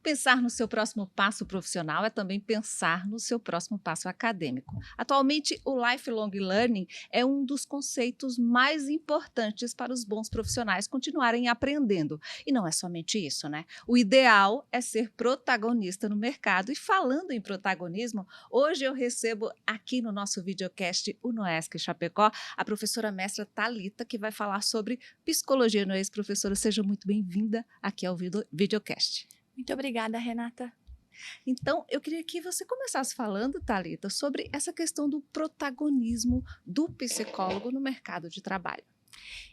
Pensar no seu próximo passo profissional é também pensar no seu próximo passo acadêmico. Atualmente, o lifelong learning é um dos conceitos mais importantes para os bons profissionais continuarem aprendendo. E não é somente isso, né? O ideal é ser protagonista no mercado. E falando em protagonismo, hoje eu recebo aqui no nosso videocast o Noesc Chapecó a professora mestra Thalita, que vai falar sobre psicologia no ex-professora. Seja muito bem-vinda aqui ao videocast. Muito obrigada, Renata. Então, eu queria que você começasse falando, Thalita, sobre essa questão do protagonismo do psicólogo no mercado de trabalho.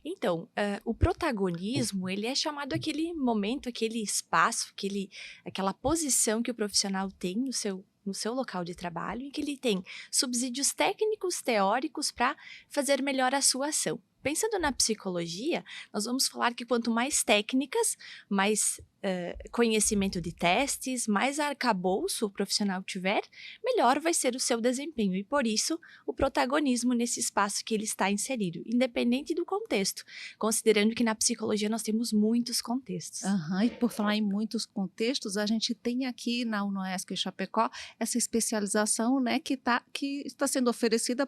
Então, o protagonismo, ele é chamado aquele momento, aquele espaço, aquela posição que o profissional tem no seu local de trabalho, em que ele tem subsídios técnicos, teóricos para fazer melhor a sua ação. Pensando na psicologia, nós vamos falar que quanto mais técnicas, mais conhecimento de testes, mais arcabouço o profissional tiver, melhor vai ser o seu desempenho. E por isso, o protagonismo nesse espaço que ele está inserido, independente do contexto, considerando que na psicologia nós temos muitos contextos. E por falar em muitos contextos, a gente tem aqui na UNOESC Chapecó essa especialização, né, que está sendo oferecida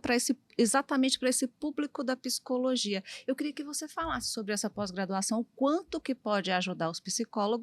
exatamente para esse público da psicologia. Eu queria que você falasse sobre essa pós-graduação, o quanto que pode ajudar os psicólogos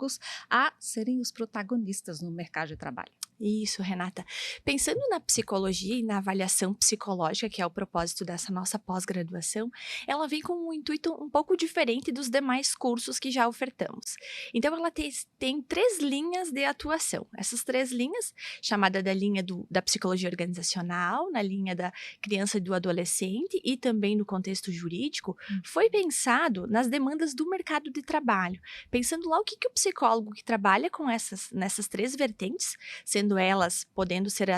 a serem os protagonistas no mercado de trabalho. Isso, Renata. Pensando na psicologia e na avaliação psicológica, que é o propósito dessa nossa pós-graduação, ela vem com um intuito um pouco diferente dos demais cursos que já ofertamos. Então, ela tem 3 linhas de atuação. Essas 3 linhas, chamada da linha da psicologia organizacional, na linha da criança e do adolescente e também no contexto jurídico, foi pensado nas demandas do mercado de trabalho. Pensando lá o que o psicólogo que trabalha com nessas 3 vertentes, sendo elas podendo ser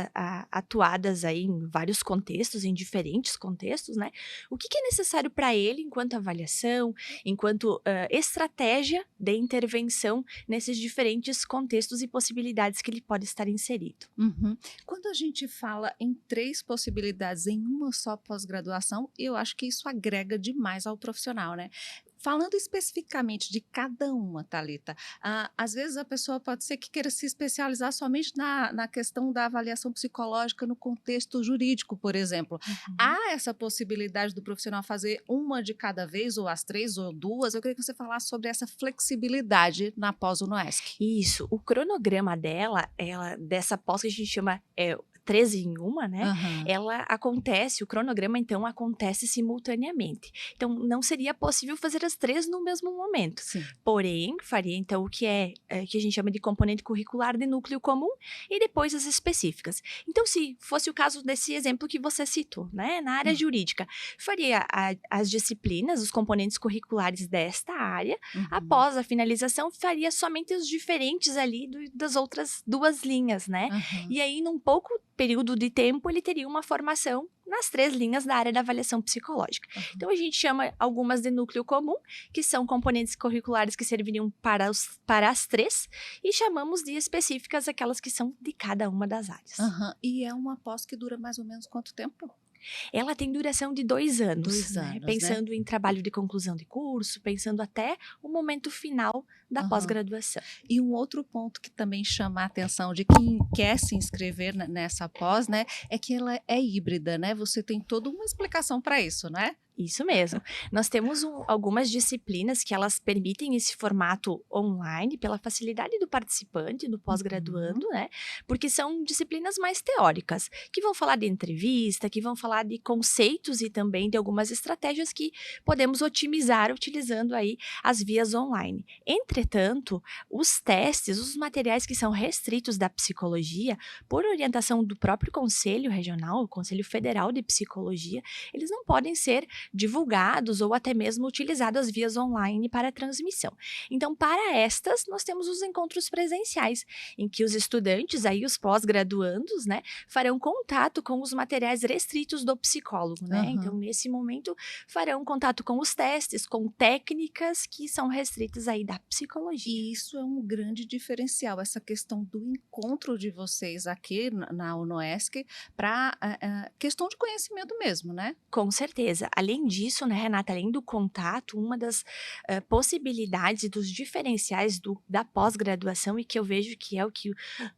atuadas aí em vários contextos, em diferentes contextos, né? O que é necessário para ele enquanto avaliação, enquanto estratégia de intervenção nesses diferentes contextos e possibilidades que ele pode estar inserido. Quando a gente fala em 3 possibilidades em uma só pós-graduação, eu acho que isso agrega demais ao profissional, né? Falando especificamente de cada uma, Thalita, às vezes a pessoa pode ser que queira se especializar somente na questão da avaliação psicológica no contexto jurídico, por exemplo. Há essa possibilidade do profissional fazer uma de cada vez, ou as 3, ou 2? Eu queria que você falasse sobre essa flexibilidade na pós-UNOESC. Isso, o cronograma dessa pós que a gente chama 3 em 1, né? O cronograma então acontece simultaneamente. Então não seria possível fazer as 3 no mesmo momento. Sim. Porém, faria então o que a gente chama de componente curricular de núcleo comum e depois as específicas. Então, se fosse o caso desse exemplo que você citou, né? Na área jurídica, faria as disciplinas, os componentes curriculares desta área. Após a finalização, faria somente os diferentes ali das outras 2 linhas, né? E aí, num pouco período de tempo, ele teria uma formação nas 3 linhas da área da avaliação psicológica. Então, a gente chama algumas de núcleo comum, que são componentes curriculares que serviriam para as 3, e chamamos de específicas aquelas que são de cada uma das áreas. E é uma pós que dura mais ou menos quanto tempo? Ela tem duração de 2 anos. 2 anos, né? Pensando em trabalho de conclusão de curso, pensando até o momento final da pós-graduação. E um outro ponto que também chama a atenção de quem quer se inscrever nessa pós, né, é que ela é híbrida, né? Você tem toda uma explicação para isso, né? Isso mesmo. Nós temos algumas disciplinas que elas permitem esse formato online pela facilidade do participante, do pós-graduando, né? Porque são disciplinas mais teóricas, que vão falar de entrevista, que vão falar de conceitos e também de algumas estratégias que podemos otimizar utilizando aí as vias online. Entretanto, os testes, os materiais que são restritos da psicologia, por orientação do próprio Conselho Regional, o Conselho Federal de Psicologia, eles não podem ser divulgados ou até mesmo utilizadas vias online para transmissão. Então, para estas, nós temos os encontros presenciais, em que os estudantes, aí os pós-graduandos, né, farão contato com os materiais restritos do psicólogo, né? Então, nesse momento, farão contato com os testes, com técnicas que são restritas aí da psicologia. E isso é um grande diferencial, essa questão do encontro de vocês aqui na UNOESC para questão de conhecimento mesmo, né? Com certeza. Além além disso, né, Renata, além do contato, uma das possibilidades e dos diferenciais da pós-graduação e que eu vejo que é o que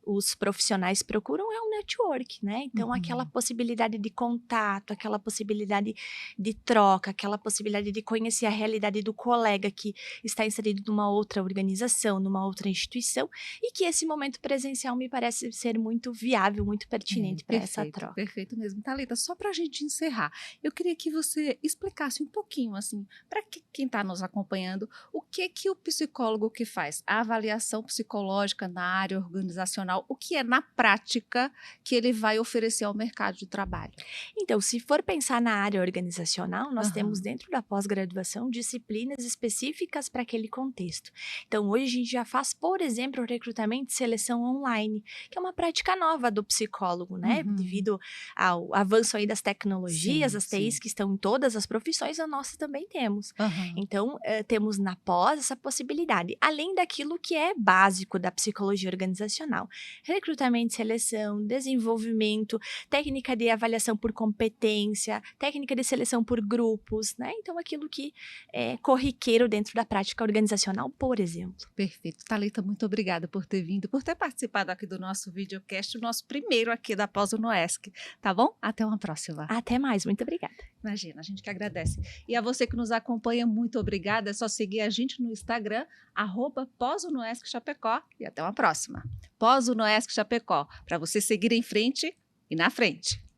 os profissionais procuram é o network, né? Então, aquela possibilidade de contato, aquela possibilidade de troca, aquela possibilidade de conhecer a realidade do colega que está inserido numa outra organização, numa outra instituição, e que esse momento presencial me parece ser muito viável, muito pertinente para essa troca. Perfeito mesmo. Thalita, só para a gente encerrar, eu queria que você explicasse um pouquinho, assim, para quem está nos acompanhando, o que o psicólogo que faz a avaliação psicológica na área organizacional, o que é na prática que ele vai oferecer ao mercado de trabalho? Então, se for pensar na área organizacional, nós temos dentro da pós-graduação disciplinas específicas para aquele contexto. Então, hoje a gente já faz, por exemplo, o recrutamento e seleção online, que é uma prática nova do psicólogo, né? Devido ao avanço aí das tecnologias, as TIs que estão em todas as profissões, a nossa também temos. Então, temos na pós essa possibilidade, além daquilo que é básico da psicologia organizacional. Recrutamento e seleção, desenvolvimento, técnica de avaliação por competência, técnica de seleção por grupos, né? Então, aquilo que é corriqueiro dentro da prática organizacional, por exemplo. Perfeito. Thalita, muito obrigada por ter vindo, por ter participado aqui do nosso videocast, o nosso primeiro aqui da Pós-UNOESC, tá bom? Até uma próxima. Até mais, muito obrigada. Imagina, a gente que agradece. E a você que nos acompanha, muito obrigada. É só seguir a gente no Instagram, @Pós-UNOESC Chapecó, e até uma próxima. Pós-UNOESC Chapecó, para você seguir em frente e na frente.